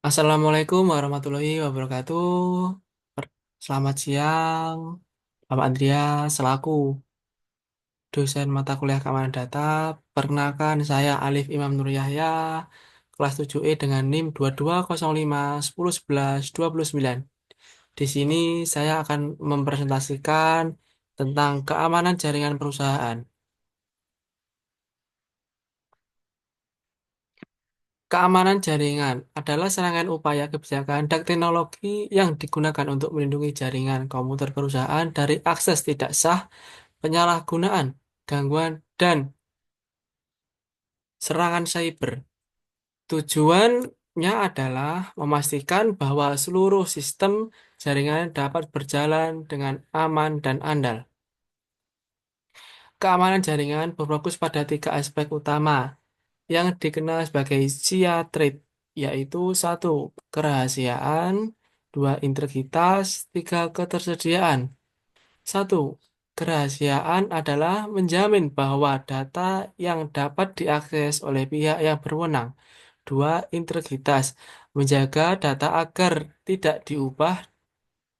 Assalamualaikum warahmatullahi wabarakatuh. Per- Selamat siang, Bapak Andreas, selaku dosen mata kuliah keamanan data. Perkenalkan, saya Alif Imam Nur Yahya, kelas 7E dengan NIM 2205 1011 29. Di sini saya akan mempresentasikan tentang keamanan jaringan perusahaan. Keamanan jaringan adalah serangkaian upaya kebijakan dan teknologi yang digunakan untuk melindungi jaringan komputer perusahaan dari akses tidak sah, penyalahgunaan, gangguan, dan serangan cyber. Tujuannya adalah memastikan bahwa seluruh sistem jaringan dapat berjalan dengan aman dan andal. Keamanan jaringan berfokus pada tiga aspek utama yang dikenal sebagai SIA trade, yaitu satu, kerahasiaan, dua, integritas, tiga, ketersediaan. Satu, kerahasiaan adalah menjamin bahwa data yang dapat diakses oleh pihak yang berwenang. Dua, integritas, menjaga data agar tidak diubah,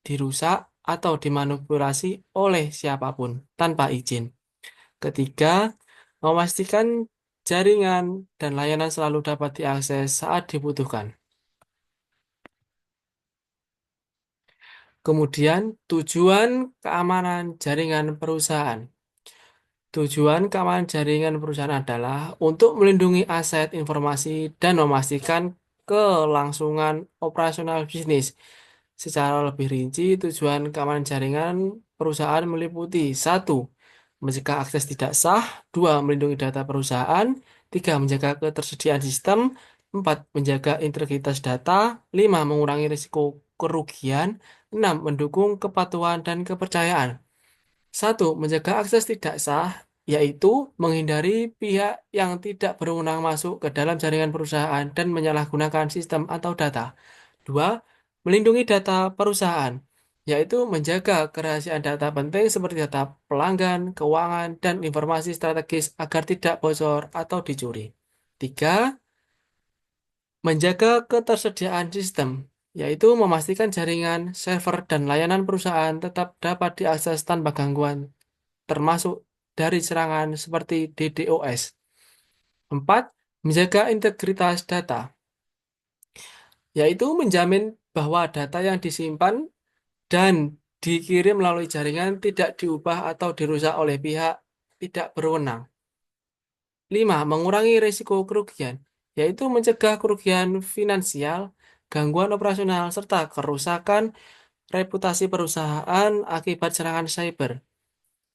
dirusak, atau dimanipulasi oleh siapapun tanpa izin. Ketiga, memastikan jaringan dan layanan selalu dapat diakses saat dibutuhkan. Kemudian, tujuan keamanan jaringan perusahaan. Tujuan keamanan jaringan perusahaan adalah untuk melindungi aset informasi dan memastikan kelangsungan operasional bisnis. Secara lebih rinci, tujuan keamanan jaringan perusahaan meliputi satu, mencegah akses tidak sah, dua, melindungi data perusahaan, tiga, menjaga ketersediaan sistem, empat, menjaga integritas data, lima, mengurangi risiko kerugian, enam, mendukung kepatuhan dan kepercayaan. Satu, mencegah akses tidak sah, yaitu menghindari pihak yang tidak berwenang masuk ke dalam jaringan perusahaan dan menyalahgunakan sistem atau data. Dua, melindungi data perusahaan, yaitu menjaga kerahasiaan data penting seperti data pelanggan, keuangan, dan informasi strategis agar tidak bocor atau dicuri. Tiga, menjaga ketersediaan sistem, yaitu memastikan jaringan, server, dan layanan perusahaan tetap dapat diakses tanpa gangguan, termasuk dari serangan seperti DDoS. Empat, menjaga integritas data, yaitu menjamin bahwa data yang disimpan dan dikirim melalui jaringan tidak diubah atau dirusak oleh pihak tidak berwenang. 5. Mengurangi risiko kerugian, yaitu mencegah kerugian finansial, gangguan operasional, serta kerusakan reputasi perusahaan akibat serangan cyber.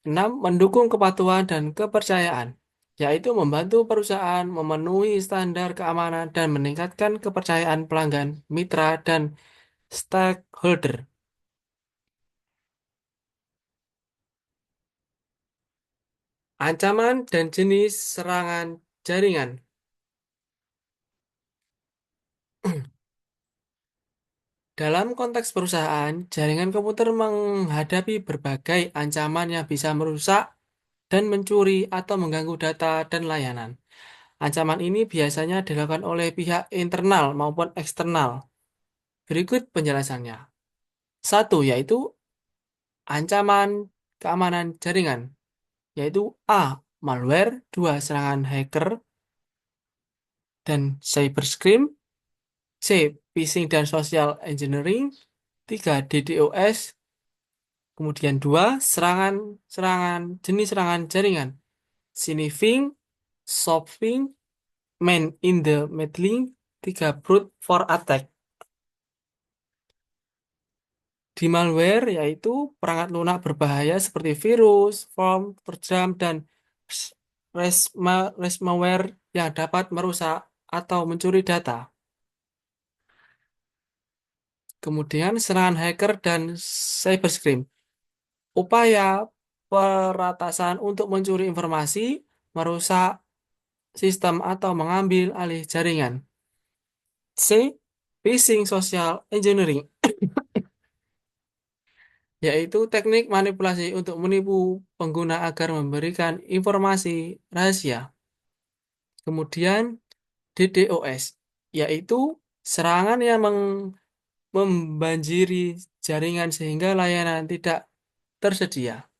6. Mendukung kepatuhan dan kepercayaan, yaitu membantu perusahaan memenuhi standar keamanan dan meningkatkan kepercayaan pelanggan, mitra, dan stakeholder. Ancaman dan jenis serangan jaringan. Dalam konteks perusahaan, jaringan komputer menghadapi berbagai ancaman yang bisa merusak dan mencuri atau mengganggu data dan layanan. Ancaman ini biasanya dilakukan oleh pihak internal maupun eksternal. Berikut penjelasannya. Satu, yaitu ancaman keamanan jaringan, yaitu A. Malware, 2. Serangan hacker dan cyberscreen, C. Phishing dan social engineering, 3. DDoS, kemudian 2. Serangan jenis serangan jaringan, sniffing, spoofing, man in the middle, 3. Brute force attack. Di malware yaitu perangkat lunak berbahaya seperti virus, worm, program, dan ransomware yang dapat merusak atau mencuri data. Kemudian serangan hacker dan cyberscreen. Upaya peratasan untuk mencuri informasi, merusak sistem atau mengambil alih jaringan. C. Phishing social engineering, yaitu teknik manipulasi untuk menipu pengguna agar memberikan informasi rahasia. Kemudian DDoS, yaitu serangan yang membanjiri jaringan sehingga layanan tidak tersedia.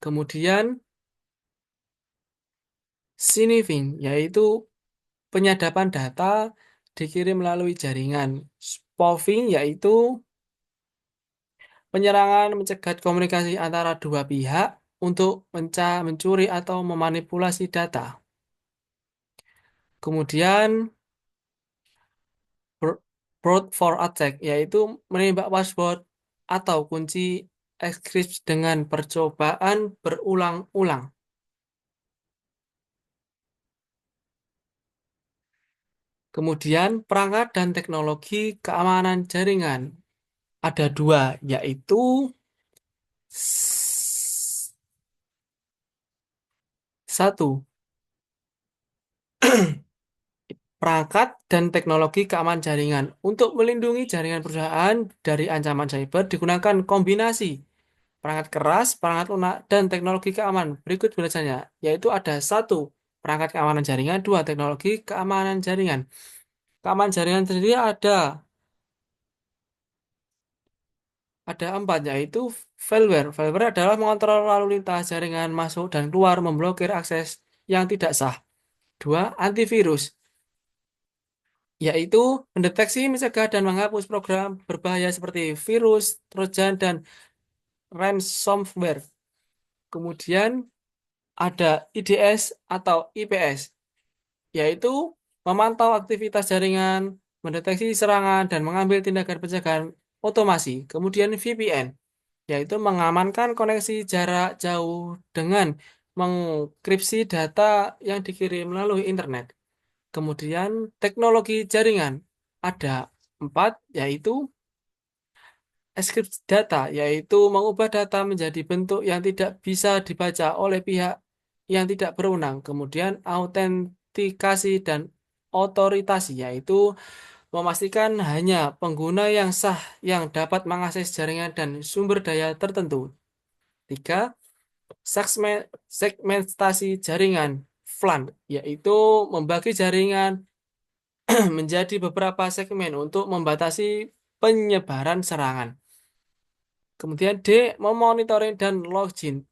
Kemudian sniffing, yaitu penyadapan data dikirim melalui jaringan. Spoofing, yaitu penyerangan mencegat komunikasi antara dua pihak untuk mencuri atau memanipulasi data. Kemudian br- brute force attack, yaitu menembak password atau kunci encrypt dengan percobaan berulang-ulang. Kemudian perangkat dan teknologi keamanan jaringan ada dua, yaitu satu, perangkat dan teknologi keamanan jaringan. Untuk melindungi jaringan perusahaan dari ancaman cyber digunakan kombinasi perangkat keras, perangkat lunak, dan teknologi keamanan. Berikut penjelasannya, yaitu ada satu, perangkat keamanan jaringan, dua, teknologi keamanan jaringan. Keamanan jaringan sendiri ada empat, yaitu malware. Malware adalah mengontrol lalu lintas jaringan masuk dan keluar, memblokir akses yang tidak sah. Dua, antivirus, yaitu mendeteksi, mencegah, dan menghapus program berbahaya seperti virus, trojan, dan ransomware. Kemudian ada IDS atau IPS, yaitu memantau aktivitas jaringan, mendeteksi serangan, dan mengambil tindakan pencegahan otomasi. Kemudian VPN, yaitu mengamankan koneksi jarak jauh dengan mengenkripsi data yang dikirim melalui internet. Kemudian teknologi jaringan ada empat, yaitu enkripsi data, yaitu mengubah data menjadi bentuk yang tidak bisa dibaca oleh pihak yang tidak berwenang. Kemudian autentikasi dan otoritasi, yaitu memastikan hanya pengguna yang sah yang dapat mengakses jaringan dan sumber daya tertentu. Tiga, segmentasi jaringan VLAN, yaitu membagi jaringan menjadi beberapa segmen untuk membatasi penyebaran serangan. Kemudian D, memonitoring dan login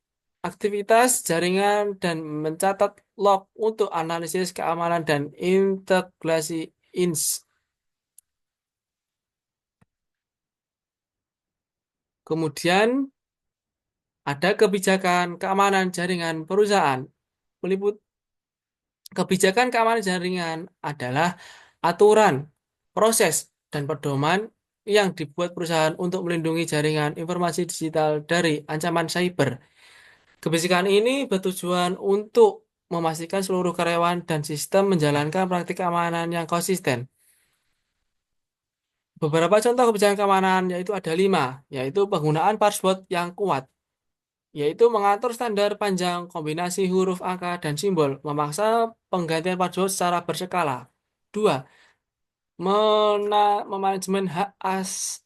aktivitas jaringan dan mencatat log untuk analisis keamanan dan integrasi ins. Kemudian ada kebijakan keamanan jaringan perusahaan. Meliput kebijakan keamanan jaringan adalah aturan, proses, dan pedoman yang dibuat perusahaan untuk melindungi jaringan informasi digital dari ancaman cyber. Kebijakan ini bertujuan untuk memastikan seluruh karyawan dan sistem menjalankan praktik keamanan yang konsisten. Beberapa contoh kebijakan keamanan yaitu ada lima, yaitu penggunaan password yang kuat, yaitu mengatur standar panjang kombinasi huruf, angka, dan simbol, memaksa penggantian password secara berskala. Dua, memanajemen hak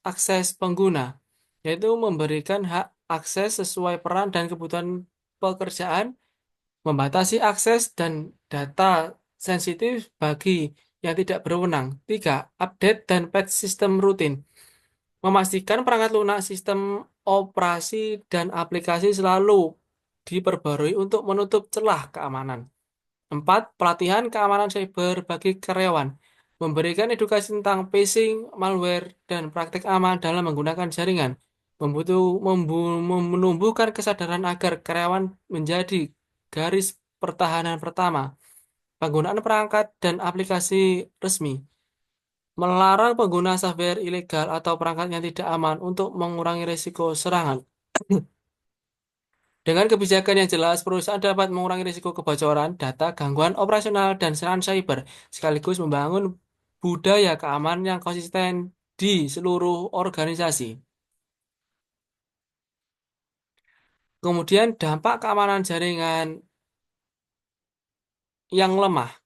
akses pengguna, yaitu memberikan hak akses sesuai peran dan kebutuhan pekerjaan, membatasi akses dan data sensitif bagi yang tidak berwenang. Tiga, update dan patch sistem rutin, memastikan perangkat lunak, sistem operasi, dan aplikasi selalu diperbarui untuk menutup celah keamanan. Empat, pelatihan keamanan cyber bagi karyawan, memberikan edukasi tentang phishing, malware, dan praktik aman dalam menggunakan jaringan, menumbuhkan kesadaran agar karyawan menjadi garis pertahanan pertama, penggunaan perangkat dan aplikasi resmi, melarang pengguna software ilegal atau perangkat yang tidak aman untuk mengurangi risiko serangan. Dengan kebijakan yang jelas, perusahaan dapat mengurangi risiko kebocoran data, gangguan operasional, dan serangan cyber, sekaligus membangun budaya keamanan yang konsisten di seluruh organisasi. Kemudian dampak keamanan jaringan yang lemah.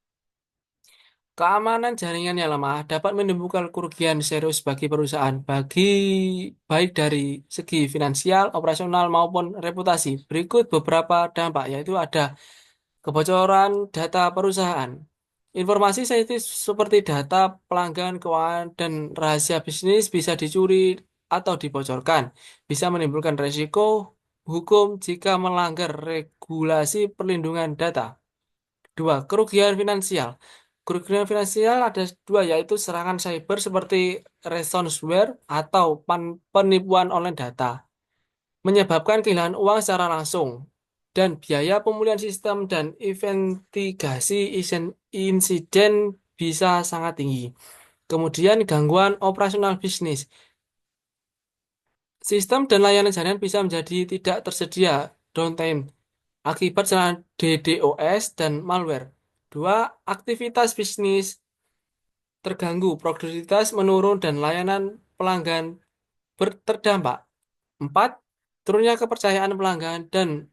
Keamanan jaringan yang lemah dapat menimbulkan kerugian serius bagi perusahaan, baik dari segi finansial, operasional, maupun reputasi. Berikut beberapa dampak, yaitu ada kebocoran data perusahaan, Informasi sensitif seperti data pelanggan, keuangan, dan rahasia bisnis bisa dicuri atau dibocorkan. Bisa menimbulkan resiko hukum jika melanggar regulasi perlindungan data. Dua, kerugian finansial. Kerugian finansial ada dua, yaitu serangan cyber seperti ransomware atau penipuan online data, menyebabkan kehilangan uang secara langsung, dan biaya pemulihan sistem dan investigasi insiden bisa sangat tinggi. Kemudian gangguan operasional bisnis. Sistem dan layanan jaringan bisa menjadi tidak tersedia downtime akibat serangan DDoS dan malware. Dua, aktivitas bisnis terganggu, produktivitas menurun dan layanan pelanggan terdampak. Empat, turunnya kepercayaan pelanggan dan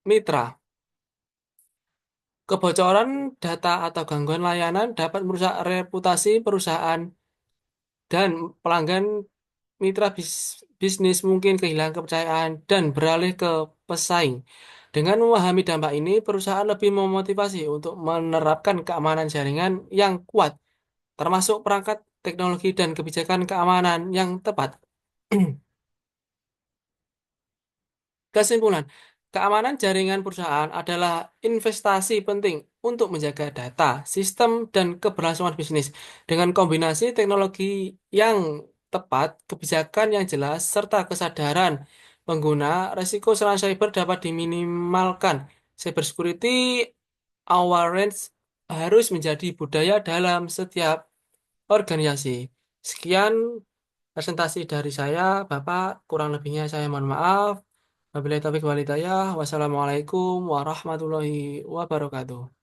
mitra. Kebocoran data atau gangguan layanan dapat merusak reputasi perusahaan dan pelanggan mitra bisnis mungkin kehilangan kepercayaan dan beralih ke pesaing. Dengan memahami dampak ini, perusahaan lebih memotivasi untuk menerapkan keamanan jaringan yang kuat, termasuk perangkat teknologi dan kebijakan keamanan yang tepat. Kesimpulan, keamanan jaringan perusahaan adalah investasi penting untuk menjaga data, sistem, dan keberlangsungan bisnis. Dengan kombinasi teknologi yang tepat, kebijakan yang jelas, serta kesadaran pengguna, risiko serangan cyber dapat diminimalkan. Cybersecurity awareness harus menjadi budaya dalam setiap organisasi. Sekian presentasi dari saya, Bapak. Kurang lebihnya saya mohon maaf. Wabillahi taufiq wal hidayah. Wassalamualaikum warahmatullahi wabarakatuh.